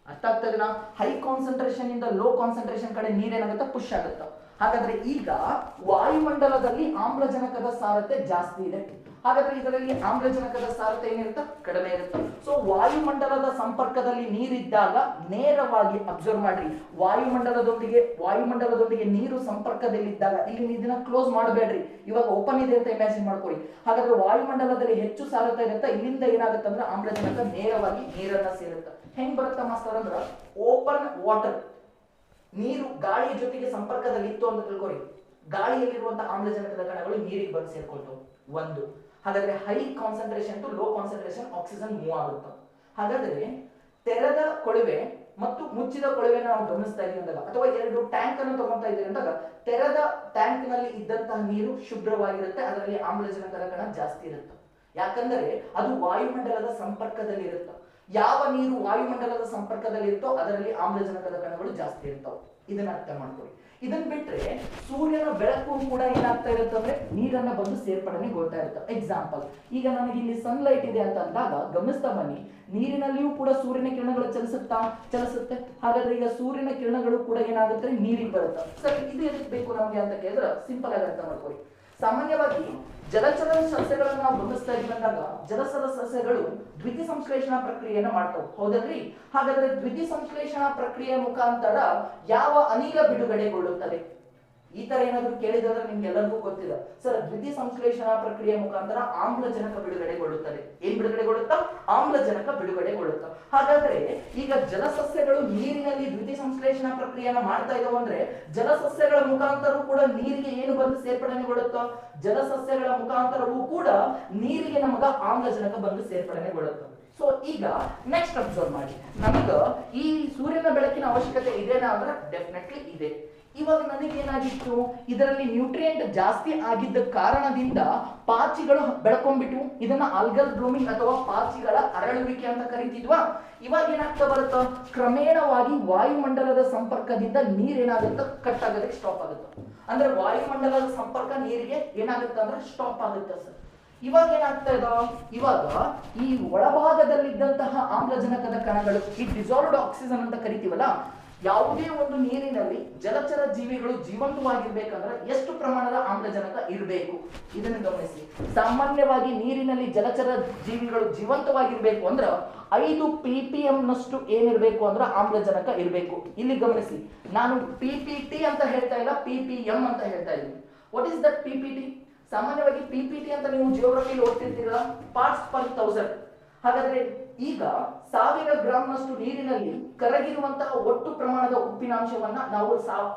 ಅರ್ಥ ಆಗ್ತದೆ ನಾ? ಹೈ ಕಾನ್ಸಂಟ್ರೇಷನ್ ಇಂದ ಲೋ ಕಾನ್ಸಂಟ್ರೇಷನ್ ಕಡೆ ನೀರೇನಾಗುತ್ತೆ, ಪುಷ್ ಆಗುತ್ತೆ. ಹಾಗಾದ್ರೆ ಈಗ ವಾಯುಮಂಡಲದಲ್ಲಿ ಆಮ್ಲಜನಕದ ಸಾರತೆ ಜಾಸ್ತಿ ಇದೆ, ಹಾಗಾದ್ರೆ ಇದರಲ್ಲಿ ಆಮ್ಲಜನಕದ ಸಾರತೆ ಏನಿರುತ್ತೆ, ಕಡಿಮೆ ಇರುತ್ತೆ. ಸೊ ವಾಯುಮಂಡಲದ ಸಂಪರ್ಕದಲ್ಲಿ ನೀರಿದ್ದಾಗ ನೇರವಾಗಿ ಅಬ್ಸರ್ವ್ ಮಾಡ್ರಿ, ವಾಯುಮಂಡಲದೊಂದಿಗೆ ನೀರು ಸಂಪರ್ಕದಲ್ಲಿದ್ದಾಗ, ಇಲ್ಲಿ ಇದನ್ನ ಕ್ಲೋಸ್ ಮಾಡಬೇಡ್ರಿ, ಇವಾಗ ಓಪನ್ ಇದೆ ಅಂತ ಇಮ್ಯಾಜಿನ್ ಮಾಡ್ಕೊಳ್ಳಿ. ಹಾಗಾದ್ರೆ ವಾಯುಮಂಡಲದಲ್ಲಿ ಹೆಚ್ಚು ಸಾರತೆ ಇರುತ್ತೆ, ಇಲ್ಲಿಂದ ಏನಾಗುತ್ತೆ ಅಂದ್ರೆ ಆಮ್ಲಜನಕ ನೇರವಾಗಿ ನೀರನ್ನ ಸೇರುತ್ತೆ. ಹೆಂಗ್ ಬರುತ್ತಾ ಮಾಸ್ಟರ್ ಅಂದ್ರ, ಓಪನ್ ವಾಟರ್, ನೀರು ಗಾಳಿಯ ಜೊತೆಗೆ ಸಂಪರ್ಕದಲ್ಲಿ ಇತ್ತು ಅಂತ ತಿಳ್ಕೊರಿ, ಗಾಳಿಯಲ್ಲಿರುವಂತಹ ಆಮ್ಲಜನಕದ ಕಣಗಳು ನೀರಿಗೆ ಬಂದು ಸೇರ್ಕೊಳ್ತಾವೆ. ಒಂದು, ಹಾಗಾದ್ರೆ high concentration to low concentration oxygen move ಆಗುತ್ತೆ. ಹಾಗಾದ್ರೆ ತೆರೆದ ಕೊಳವೆ ಮತ್ತು ಮುಚ್ಚಿದ ಕೊಳವೆ ನಾವು ಗಮನಿಸ್ತಾ ಇದೀವಿ ಅಂದಾಗ, ಅಥವಾ ಎರಡು ಟ್ಯಾಂಕ್ ಅನ್ನು ತಗೊಂತಾ ಇದ್ದೀವಿ ಅಂದಾಗ, ತೆರೆದ ಟ್ಯಾಂಕ್ ನಲ್ಲಿ ಇದ್ದಂತಹ ನೀರು ಶುಭ್ರವಾಗಿರುತ್ತೆ, ಅದರಲ್ಲಿ ಆಮ್ಲಜನಕದ ಕಣ ಜಾಸ್ತಿ ಇರುತ್ತೆ. ಯಾಕಂದರೆ ಅದು ವಾಯುಮಂಡಲದ ಸಂಪರ್ಕದಲ್ಲಿ ಇರುತ್ತೆ. ಯಾವ ನೀರು ವಾಯುಮಂಡಲದ ಸಂಪರ್ಕದಲ್ಲಿ ಇರುತ್ತೋ ಅದರಲ್ಲಿ ಆಮ್ಲಜನಕದ ಕಣಗಳು ಜಾಸ್ತಿ ಇರ್ತಾವೆ. ಇದನ್ನ ಅರ್ಥ ಮಾಡ್ಕೊಳ್ಳಿ. ಇದನ್ನ ಬಿಟ್ರೆ ಸೂರ್ಯನ ಬೆಳಕು ಕೂಡ ಏನಾಗ್ತಾ ಇರುತ್ತೆ ಅಂದ್ರೆ ನೀರನ್ನ ಬಂದು ಸೇರ್ಪಡೆಗೊಳ್ತಾ ಇರುತ್ತೆ. ಎಕ್ಸಾಂಪಲ್, ಈಗ ನನಗೆ ಇಲ್ಲಿ ಸನ್ಲೈಟ್ ಇದೆ ಅಂತ ಅಂದಾಗ ಗಮನಿಸ್ತಾ ಬನ್ನಿ, ನೀರಿನಲ್ಲಿಯೂ ಕೂಡ ಸೂರ್ಯನ ಕಿರಣಗಳು ಚಲಿಸುತ್ತೆ. ಹಾಗಾದ್ರೆ ಈಗ ಸೂರ್ಯನ ಕಿರಣಗಳು ಕೂಡ ಏನಾಗುತ್ತೆ, ನೀರಿಗೆ ಬರುತ್ತೆ. ಸರ್ ಇದು ಎದಕ್ಕೆ ಬೇಕು ನಮಗೆ ಅಂತ ಕೇಳಿದ್ರೆ ಸಿಂಪಲ್ ಆಗಿ ಅರ್ಥ ಮಾಡ್ಕೊಳ್ಳಿ. ಸಾಮಾನ್ಯವಾಗಿ ಜಲಚರ ಸಸ್ಯಗಳನ್ನು ನಾವು ಗಮನಿಸ್ತಾ ಇದ್ದೀವಿ ಅಂದಾಗ, ಜಲಚರ ಸಸ್ಯಗಳು ದ್ವಿತೀಯ ಸಂಶ್ಲೇಷಣಾ ಪ್ರಕ್ರಿಯೆಯನ್ನು ಮಾಡ್ತವೆ, ಹೌದಲ್ರಿ? ಹಾಗಾದ್ರೆ ದ್ವಿತೀಯ ಸಂಶ್ಲೇಷಣಾ ಪ್ರಕ್ರಿಯೆಯ ಮುಖಾಂತರ ಯಾವ ಅನಿಲ ಬಿಡುಗಡೆಗೊಳ್ಳುತ್ತದೆ? ಈ ತರ ಏನಾದ್ರು ಕೇಳಿದ್ರೆ ನಿಮ್ಗೆಲ್ಲರಿಗೂ ಗೊತ್ತಿದೆ. ಸರ್, ದ್ವಿತೀಯ ಸಂಶ್ಲೇಷಣಾ ಪ್ರಕ್ರಿಯೆ ಮುಖಾಂತರ ಆಮ್ಲಜನಕ ಬಿಡುಗಡೆಗೊಳ್ಳುತ್ತದೆ. ಏನ್ ಬಿಡುಗಡೆಗೊಳ್ಳುತ್ತಾ? ಆಮ್ಲಜನಕ ಬಿಡುಗಡೆಗೊಳ್ಳುತ್ತಾ. ಹಾಗಾದ್ರೆ ಈಗ ಜಲಸಸ್ಯಗಳು ನೀರಿನಲ್ಲಿ ದ್ವಿತೀಯ ಸಂಶ್ಲೇಷಣಾ ಪ್ರಕ್ರಿಯೆಯನ್ನ ಮಾಡ್ತಾ ಇದಾವೆ ಅಂದ್ರೆ, ಜಲಸಸ್ಯಗಳ ಮುಖಾಂತರ ಕೂಡ ನೀರಿಗೆ ಏನು ಬಂದು ಸೇರ್ಪಡೆಗೊಳ್ಳುತ್ತಾ? ಜಲಸಸ್ಯಗಳ ಮುಖಾಂತರವೂ ಕೂಡ ನೀರಿಗೆ ನಮಗ ಆಮ್ಲಜನಕ ಬಂದು ಸೇರ್ಪಡೆಗೊಳ್ಳುತ್ತೆ. ಸೊ ಈಗ ನೆಕ್ಸ್ಟ್ ಅಬ್ಸರ್ವ್ ಮಾಡಿ, ನಮಗ ಈ ಸೂರ್ಯನ ಬೆಳಕಿನ ಅವಶ್ಯಕತೆ ಇದೆನಾ ಅಂದ್ರೆ ಡೆಫಿನೆಟ್ಲಿ ಇದೆ. ಇವಾಗ ನನಗೇನಾಗಿತ್ತು, ಇದರಲ್ಲಿ ನ್ಯೂಟ್ರಿಯೆಂಟ್ ಜಾಸ್ತಿ ಆಗಿದ್ದ ಕಾರಣದಿಂದ ಪಾಚಿಗಳು ಬೆಳ್ಕೊಂಡ್ಬಿಟ್ಟು ಇದನ್ನ ಆಲ್ಗಲ್ ಬ್ಲೂಮಿಂಗ್ ಅಥವಾ ಪಾಚಿಗಳ ಅರಳುವಿಕೆ ಅಂತ ಕರಿತಿದ್ವಾ. ಇವಾಗ ಏನಾಗ್ತಾ ಬರುತ್ತಾ, ಕ್ರಮೇಣವಾಗಿ ವಾಯುಮಂಡಲದ ಸಂಪರ್ಕದಿಂದ ನೀರೇನಾಗುತ್ತೆ, ಕಟ್ ಆಗೋದಕ್ಕೆ ಸ್ಟಾಪ್ ಆಗುತ್ತೆ. ಅಂದ್ರೆ ವಾಯುಮಂಡಲದ ಸಂಪರ್ಕ ನೀರಿಗೆ ಏನಾಗುತ್ತೆ ಅಂದ್ರೆ ಸ್ಟಾಪ್ ಆಗುತ್ತೆ ಸರ್. ಇವಾಗ ಏನಾಗ್ತಾ ಇದ, ಇವಾಗ ಈ ಒಳಭಾಗದಲ್ಲಿದ್ದಂತಹ ಆಮ್ಲಜನಕದ ಕಣಗಳು, ಈ ಡಿಸಾಲ್ವ್ಡ್ ಆಕ್ಸಿಜನ್ ಅಂತ ಕರಿತೀವಲ್ಲ, ಯಾವುದೇ ಒಂದು ನೀರಿನಲ್ಲಿ ಜಲಚರ ಜೀವಿಗಳು ಜೀವಂತವಾಗಿರ್ಬೇಕಂದ್ರೆ ಎಷ್ಟು ಪ್ರಮಾಣದ ಆಮ್ಲಜನಕ ಇರಬೇಕು ಇದನ್ನು ಗಮನಿಸಿ. ಸಾಮಾನ್ಯವಾಗಿ ನೀರಿನಲ್ಲಿ ಜಲಚರ ಜೀವಿಗಳು ಜೀವಂತವಾಗಿರ್ಬೇಕು ಅಂದ್ರೆ 5 ppm ನಷ್ಟು ಏನಿರಬೇಕು ಅಂದ್ರೆ ಆಮ್ಲಜನಕ ಇರಬೇಕು. ಇಲ್ಲಿ ಗಮನಿಸಿ, ನಾನು PPT ಅಂತ ಹೇಳ್ತಾ ಇಲ್ಲ, ppm ಅಂತ ಹೇಳ್ತಾ ಇದ್ದೀನಿ. What is that PPT? ಸಾಮಾನ್ಯವಾಗಿ PPT ಅಂತ ನೀವು ಜಿಯೋಗ್ರಫಿಯಲ್ಲಿ ಓದ್ತಿರ್ತೀರಲ್ಲ, ಪಾರ್ಟ್ಸ್ ಪರ್ 1000. ಹಾಗಾದ್ರೆ ಈಗ 1000 ಗ್ರಾಂನಷ್ಟು ನೀರಿನಲ್ಲಿ ಕರಗಿರುವಂತಹ ಒಟ್ಟು ಪ್ರಮಾಣದ ಉಪ್ಪಿನಾಂಶವನ್ನ ನಾವು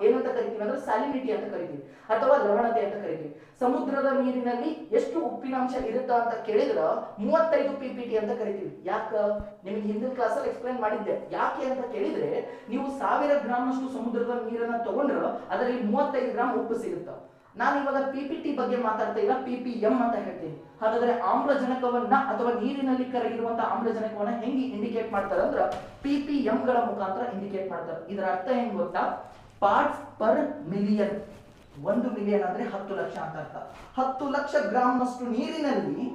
ಏನಂತ ಕರಿತೀವಿ ಅಂದ್ರೆ ಸ್ಯಾಲಿನಿಟಿ ಅಂತ ಕರಿತೀವಿ, ಅಥವಾ ಲವಣತೆ ಅಂತ ಕರಿತೀವಿ. ಸಮುದ್ರದ ನೀರಿನಲ್ಲಿ ಎಷ್ಟು ಉಪ್ಪಿನಾಂಶ ಇರುತ್ತಾ ಅಂತ ಕೇಳಿದ್ರ 35 ppm ಅಂತ ಕರಿತೀವಿ. ಯಾಕ, ನಿಮಗೆ ಹಿಂದಿನ ಕ್ಲಾಸಲ್ಲಿ ಎಕ್ಸ್ಪ್ಲೈನ್ ಮಾಡಿದ್ದೆ. ಯಾಕೆ ಅಂತ ಕೇಳಿದ್ರೆ, ನೀವು 1000 ಗ್ರಾಂನಷ್ಟು ಸಮುದ್ರದ ನೀರನ್ನ ತಗೊಂಡ್ರ ಅದರಲ್ಲಿ 35 ಗ್ರಾಂ ಉಪ್ಪು ಸಿಗುತ್ತ. ನಾನು ಇವಾಗ PPT ಬಗ್ಗೆ ಮಾತಾಡ್ತಾ ಇಲ್ಲ, ppm ಅಂತ ಹೇಳ್ತೀನಿ. ಹಾಗಾದ್ರೆ ಆಮ್ಲಜನಕವನ್ನ ಅಥವಾ ನೀರಿನಲ್ಲಿ ಕರಗಿರುವಂತಹ ಆಮ್ಲಜನಕವನ್ನ ಹೆಂಗೆ ಇಂಡಿಕೇಟ್ ಮಾಡ್ತಾರೆ ಅಂದ್ರೆ ppm ಗಳ ಮುಖಾಂತರ ಇಂಡಿಕೇಟ್ ಮಾಡ್ತಾರೆ. ಇದರ ಅರ್ಥ ಹೆಂಗ್ ಗೊತ್ತಾ, ಪಾರ್ಟ್ಸ್ ಪರ್ ಮಿಲಿಯನ್. 1 ಮಿಲಿಯನ್ ಅಂದ್ರೆ 10 ಲಕ್ಷ ಅಂತ ಅರ್ಥ. 10 ಲಕ್ಷ ಗ್ರಾಂನಷ್ಟು ನೀರಿನಲ್ಲಿ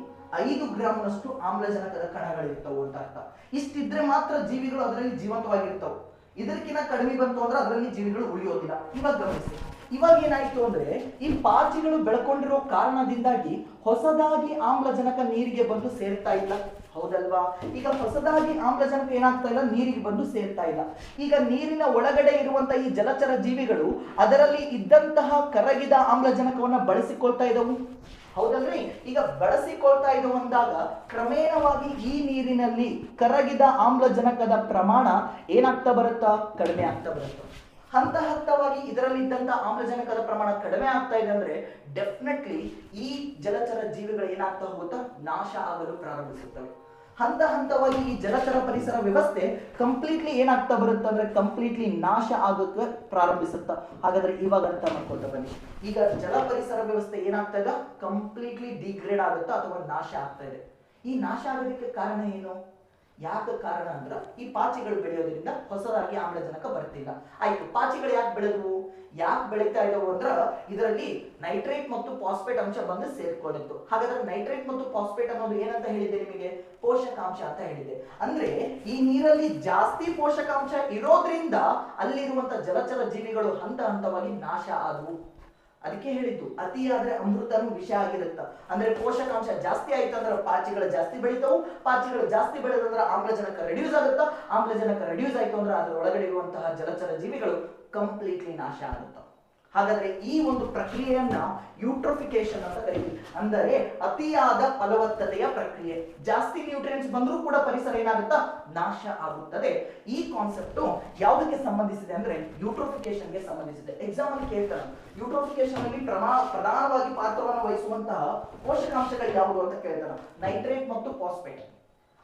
5 ಗ್ರಾಂನಷ್ಟು ಆಮ್ಲಜನಕದ ಕಣಗಳಿರ್ತಾವೆ ಅಂತ ಅರ್ಥ. ಇಷ್ಟಿದ್ರೆ ಮಾತ್ರ ಜೀವಿಗಳು ಅದರಲ್ಲಿ ಜೀವಂತವಾಗಿರ್ತಾವೆ. ಇದಕ್ಕಿಂತ ಕಡಿಮೆ ಬಂತು ಅಂದ್ರೆ ಅದರಲ್ಲಿ ಜೀವಿಗಳು ಉಳಿಯೋದಿಲ್ಲ. ಇವಾಗ ಗಮನಿಸಿ, ಇವಾಗ ಏನಾಯ್ತು ಅಂದ್ರೆ ಈ ಪಾಚಿಗಳು ಬೆಳ್ಕೊಂಡಿರೋ ಕಾರಣದಿಂದಾಗಿ ಹೊಸದಾಗಿ ಆಮ್ಲಜನಕ ನೀರಿಗೆ ಬಂದು ಸೇರ್ತಾ ಇಲ್ಲ, ಹೌದಲ್ವಾ? ಈಗ ಹೊಸದಾಗಿ ಆಮ್ಲಜನಕ ಏನಾಗ್ತಾ ಇಲ್ಲ, ನೀರಿಗೆ ಬಂದು ಸೇರ್ತಾ ಇಲ್ಲ. ಈಗ ನೀರಿನ ಒಳಗಡೆ ಇರುವಂತಹ ಈ ಜಲಚರ ಜೀವಿಗಳು ಅದರಲ್ಲಿ ಇದ್ದಂತಹ ಕರಗಿದ ಆಮ್ಲಜನಕವನ್ನ ಬಳಸಿಕೊಳ್ತಾ ಇದ್ದವು, ಹೌದಲ್ರಿ? ಈಗ ಬಳಸಿಕೊಳ್ತಾ ಇದ್ದವು ಅಂದಾಗ ಕ್ರಮೇಣವಾಗಿ ಈ ನೀರಿನಲ್ಲಿ ಕರಗಿದ ಆಮ್ಲಜನಕದ ಪ್ರಮಾಣ ಏನಾಗ್ತಾ ಬರುತ್ತಾ, ಕಡಿಮೆ ಆಗ್ತಾ ಬರುತ್ತಾ. ಹಂತ ಹಂತವಾಗಿ ಇದರಲ್ಲಿ ಇದ್ದಂತ ಆಮ್ಲಜನಕದ ಪ್ರಮಾಣ ಕಡಿಮೆ ಆಗ್ತಾ ಇದೆ ಅಂದ್ರೆ ಡೆಫಿನೆಟ್ಲಿ ಈ ಜಲಚರ ಜೀವಿಗಳು ಏನಾಗ್ತಾ ಹೋಗುತ್ತಾ, ನಾಶ ಆಗಲು ಪ್ರಾರಂಭಿಸುತ್ತವೆ. ಹಂತ ಹಂತವಾಗಿ ಈ ಜಲಚರ ಪರಿಸರ ವ್ಯವಸ್ಥೆ ಕಂಪ್ಲೀಟ್ಲಿ ಏನಾಗ್ತಾ ಬರುತ್ತೆ ಅಂದ್ರೆ ಕಂಪ್ಲೀಟ್ಲಿ ನಾಶ ಆಗೋಕೆ ಪ್ರಾರಂಭಿಸುತ್ತ. ಹಾಗಾದ್ರೆ ಇವಾಗ ಅರ್ಥ ಮಾಡ್ಕೊಳ್ತಾ ಬನ್ನಿ, ಈಗ ಜಲ ಪರಿಸರ ವ್ಯವಸ್ಥೆ ಏನಾಗ್ತಾ ಇದೆ, ಕಂಪ್ಲೀಟ್ಲಿ ಡಿಗ್ರೇಡ್ ಆಗುತ್ತಾ ಅಥವಾ ನಾಶ ಆಗ್ತಾ ಇದೆ. ಈ ನಾಶ ಆಗೋದಕ್ಕೆ ಕಾರಣ ಏನು? ಯಾಕೆ ಕಾರಣ ಅಂದ್ರೆ ಈ ಪಾಚಿಗಳು ಬೆಳೆಯೋದ್ರಿಂದ ಹೊಸದಾಗಿ ಆಮ್ಲಜನಕ ಬರ್ತಿಲ್ಲ. ಆಯ್ತು, ಪಾಚಿಗಳು ಯಾಕೆ ಬೆಳೆದವು, ಯಾಕೆ ಬೆಳೀತಾ ಇದಾವು ಅಂದ್ರ ಇದರಲ್ಲಿ ನೈಟ್ರೇಟ್ ಮತ್ತು ಫಾಸ್ಫೇಟ್ ಅಂಶ ಬಂದು ಸೇರ್ಕೊಂಡಿತ್ತು. ಹಾಗಾದ್ರೆ ನೈಟ್ರೇಟ್ ಮತ್ತು ಫಾಸ್ಫೇಟ್ ಅನ್ನೋದು ಏನಂತ ಹೇಳಿದೆ ನಿಮಗೆ, ಪೋಷಕಾಂಶ ಅಂತ ಹೇಳಿದೆ. ಅಂದ್ರೆ ಈ ನೀರಲ್ಲಿ ಜಾಸ್ತಿ ಪೋಷಕಾಂಶ ಇರೋದ್ರಿಂದ ಅಲ್ಲಿರುವಂತ ಜಲಚರ ಜೀವಿಗಳು ಹಂತ ಹಂತವಾಗಿ ನಾಶ ಆದವು. ಅದಕ್ಕೆ ಹೇಳಿದ್ದು ಅತಿಯಾದ್ರೆ ಅಮೃತನು ವಿಷ ಆಗಿರುತ್ತ. ಅಂದ್ರೆ ಪೋಷಕಾಂಶ ಜಾಸ್ತಿ ಆಯ್ತಂದ್ರೆ ಪಾಚಿಗಳು ಜಾಸ್ತಿ ಬೆಳಿತಾವು, ಪಾಚಿಗಳು ಜಾಸ್ತಿ ಬೆಳೆದಂದ್ರೆ ಆಮ್ಲಜನಕ ರೆಡ್ಯೂಸ್ ಆಗುತ್ತ, ಆಮ್ಲಜನಕ ರೆಡ್ಯೂಸ್ ಆಯ್ತು ಅಂದ್ರೆ ಅದರ ಒಳಗಡೆ ಇರುವಂತಹ ಜಲಚರ ಜೀವಿಗಳು ಕಂಪ್ಲೀಟ್ಲಿ ನಾಶ ಆಗುತ್ತ. ಹಾಗಾದ್ರೆ ಈ ಒಂದು ಪ್ರಕ್ರಿಯೆಯನ್ನ ಯೂಟ್ರೋಫಿಕೇಶನ್ ಅಂತ ಕರೀತೀವಿ. ಅಂದರೆ ಅತಿಯಾದ ಫಲವತ್ತತೆಯ ಪ್ರಕ್ರಿಯೆ. ಜಾಸ್ತಿ ನ್ಯೂಟ್ರಿಯೆಂಟ್ಸ್ ಬಂದರೂ ಕೂಡ ಪರಿಸರ ಏನಾಗುತ್ತಾ, ನಾಶ ಆಗುತ್ತದೆ. ಈ ಕಾನ್ಸೆಪ್ಟ್ ಯಾವುದಕ್ಕೆ ಸಂಬಂಧಿಸಿದೆ ಅಂದ್ರೆ ಯೂಟ್ರೋಫಿಕೇಶನ್ಗೆ ಸಂಬಂಧಿಸಿದೆ. ಎಕ್ಸಾಮ್ ಅಲ್ಲಿ ಕೇಳ್ತಾರೆ, ಯೂಟ್ರೋಫಿಕೇಶನ್ ಅಲ್ಲಿ ಪ್ರಧಾನವಾಗಿ ಪಾತ್ರವನ್ನು ವಹಿಸುವಂತಹ ಪೋಷಕಾಂಶಗಳು ಯಾವುದು ಅಂತ ಕೇಳ್ತಾರೆ. ನೈಟ್ರೇಟ್ ಮತ್ತು ಫಾಸ್ಫೇಟ್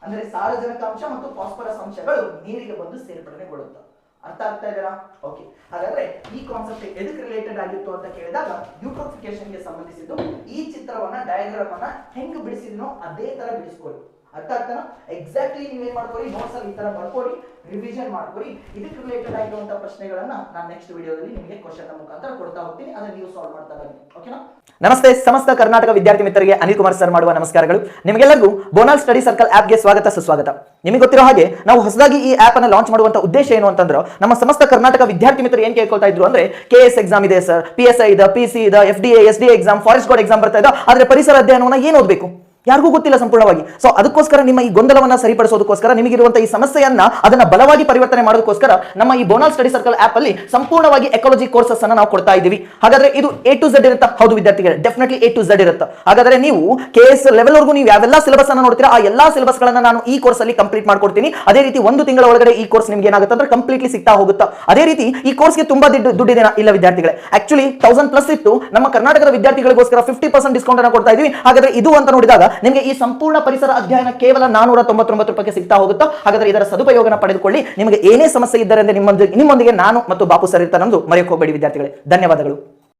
ಅಂದ್ರೆ ಸಾರಜನಕಾಂಶ ಮತ್ತು ಫಾಸ್ಫರಸ್ ಅಂಶಗಳು ನೀರಿಗೆ ಬಂದು ಸೇರ್ಪಡೆಗೊಳ್ಳುತ್ತವೆ. ಅರ್ಥ ಆಗ್ತಾ ಇದೆಯಾ? ಓಕೆ, ಹಾಗಾದ್ರೆ ಈ ಕಾನ್ಸೆಪ್ಟ್ ಎದಕ್ಕೆ ರಿಲೇಟೆಡ್ ಆಗಿತ್ತು ಅಂತ ಕೇಳಿದಾಗ ಯೂಟ್ರೋಫಿಕೇಶನ್ ಗೆ ಸಂಬಂಧಿಸಿದ್ದು. ಈ ಚಿತ್ರವನ್ನ ಡಯಾಗ್ರಾಮ್ ಅನ್ನ ಹೆಂಗ್ ಬಿಡಿಸಿದ್ನೋ ಅದೇ ತರ ಬಿಡಿಸ್ಕೊಳ್ಳಿ. ಅರ್ಥ ಆಗ್ತಾನ? ಎಕ್ಸಾಕ್ಟ್ಲಿ ನೀವೇನ್ ಮಾಡ್ಕೊಳ್ಳಿ, ನೋಟ್ಸ್ ಅಲ್ಲಿ ಈ ತರ ಬರ್ಕೊಳ್ಳಿ, ರಿವಿಷನ್ ಮಾಡ್ಕೊಳ್ಳಿ. ಇದಕ್ಕೆ ರಿಲೇಟೆಡ್ ಆಗಿರುವಂತಹ ಪ್ರಶ್ನೆಗಳನ್ನ ನಾನು ನೆಕ್ಸ್ಟ್ ವಿಡಿಯೋದಲ್ಲಿ ನಿಮಗೆ ಕ್ವಶನ್ ಮುಖಾಂತರ ಕೊಡ್ತಾ ಹೋಗ್ತೀನಿ, ಅದನ್ನ ನೀವು ಸಾಲ್ವ್ ಮಾಡ್ತಾ ಬನ್ನಿ. ಓಕೆನಾ? ನಮಸ್ತೆ, ಸಮಸ್ತ ಕರ್ನಾಟಕ ವಿದ್ಯಾರ್ಥಿ ಮಿತ್ರರಿಗೆ ಅನಿಲ್ ಕುಮಾರ್ ಸರ್ ಮಾಡುವ ನಮಸ್ಕಾರಗಳು. ನಿಮಗೆಲ್ಲರಿಗೂ ಬೋನಾಲ್ ಸ್ಟಡಿ ಸರ್ಕಲ್ ಆಪ್ ಗೆ ಸ್ವಾಗತ ಸುಸ್ವಾಗತ. ನಿಮಗೆ ಗೊತ್ತಿರೋ ಹಾಗೆ ನಾವು ಹೊಸದಾಗಿ ಈ ಆಪ್ ಅನ್ನು ಲಾಂಚ್ ಮಾಡುವಂತ ಉದ್ದೇಶ ಏನು ಅಂತಂದ್ರೆ, ನಮ್ಮ ಸಮಸ್ತ ಕರ್ನಾಟಕ ವಿದ್ಯಾರ್ಥಿ ಮಿತ್ರರು ಏನ್ ಕೇಳ್ಕೊಳ್ತಾ ಇದ್ರು ಅಂದ್ರೆ, KS ಎಕ್ಸಾಮ್ ಇದೆ ಸರ್, PSI ಇದೆ, PC ಇದೆ, FDA SDA exam, forest guard exam ಬರ್ತಾ ಇದೆ, ಆದ್ರೆ ಪರಿಸರ ಅಧ್ಯಯನವನ್ನ ಏನ್ ಓದಬೇಕು ಯಾರಿಗೂ ಗೊತ್ತಿಲ್ಲ ಸಂಪೂರ್ಣವಾಗಿ. ಸೊ ಅದಕ್ಕೋಸ್ಕರ ನಿಮ್ಮ ಈ ಗೊಂದಲವನ್ನ ಸರಿಪಡಿಸೋದಕ್ಕೋಸ್ಕರ, ನಿಮಗಿರುವಂತಹ ಈ ಸಮಸ್ಯೆಯನ್ನ ಅದನ್ನ ಬಲವಾಗಿ ಪರಿವರ್ತನೆ ಮಾಡೋದಕ್ಕೋಸ್ಕರ ನಮ್ಮ ಈ ಬೋನಾಲ್ ಸ್ಟಡಿ ಸರ್ಕಲ್ ಆಪ್ ಅಲ್ಲಿ ಸಂಪೂರ್ಣವಾಗಿ ಎಕಾಲಜಿ ಕೋರ್ಸಸ್ ಅನ್ನ ನಾವು ಕೊಡ್ತಾ ಇದ್ದೀವಿ. ಹಾಗಾದ್ರೆ ಇದು A to Z ಇರುತ್ತಾ? ಹೌದು ವಿದ್ಯಾರ್ಥಿಗಳೇ, ಡೆಫಿನೆಟ್ಲಿ A to Z ಇರುತ್ತೆ. ಹಾಗಾದ್ರೆ ನೀವು KS ಲೆವೆಲ್ ವರೆಗೂ ನೀವು ಯಾವೆಲ್ಲ ಸಿಲೆಬಸ್ ಅನ್ನ ನೋಡ್ತೀರಾ, ಆ ಎಲ್ಲಾ ಸಿಲೆಬಸ್ ಗಳನ್ನ ನಾನು ಈ ಕೋರ್ಸ್ ಅಲ್ಲಿ ಕಂಪ್ಲೀಟ್ ಮಾಡ್ಕೊಡ್ತೀನಿ. ಅದೇ ರೀತಿ ಒಂದು ತಿಂಗಳ ಒಳಗಡೆ ಈ ಕೋರ್ಸ್ ನಿಮ್ಗೆ ಏನಾಗುತ್ತೆ ಅಂದ್ರೆ ಕಂಪ್ಲೀಟ್ಲಿ ಸಿಗ್ತಾ ಹೋಗುತ್ತೆ. ಅದೇ ರೀತಿ ಈ ಕೋರ್ಸ್ಗೆ ತುಂಬಾ ದುಡ್ಡಿದೆ ಇಲ್ಲ ವಿದ್ಯಾರ್ಥಿಗಳೇ, ಆಕ್ಚುಲಿ 1000+ ಇತ್ತು. ನಮ್ಮ ಕರ್ನಾಟಕದ ವಿದ್ಯಾರ್ಥಿಗಳಿಗೋಸ್ಕರ 50% ಡಿಸ್ಕೌಂಟ್ ಅನ್ನು ಕೊಡ್ತಾ ಇದೀವಿ. ಹಾಗಾದ್ರೆ ಇದು ಅಂತ ನೋಡಿದಾಗ ನಿಮಗೆ ಈ ಸಂಪೂರ್ಣ ಪರಿಸರ ಅಧ್ಯಯನ ಕೇವಲ 499 ರೂಪಾಯಿಗೆ ಸಿಗ್ತಾ ಹೋಗುತ್ತಾ. ಹಾಗಾದ್ರೆ ಇದರ ಸದುಪಯೋಗನ ಪಡೆದುಕೊಳ್ಳಿ. ನಿಮಗೆ ಏನೇ ಸಮಸ್ಯೆ ಇದ್ದರೆ ನಿಮ್ಮೊಂದಿಗೆ ನಾನು ಮತ್ತು ಬಾಪು ಸರ್ ಇರ್ತಾರೆ ಅನ್ನೋದು ಮರೆಯಕ್ಕೆ ಹೋಗಬೇಡಿ ವಿದ್ಯಾರ್ಥಿಗಳೇ. ಧನ್ಯವಾದಗಳು.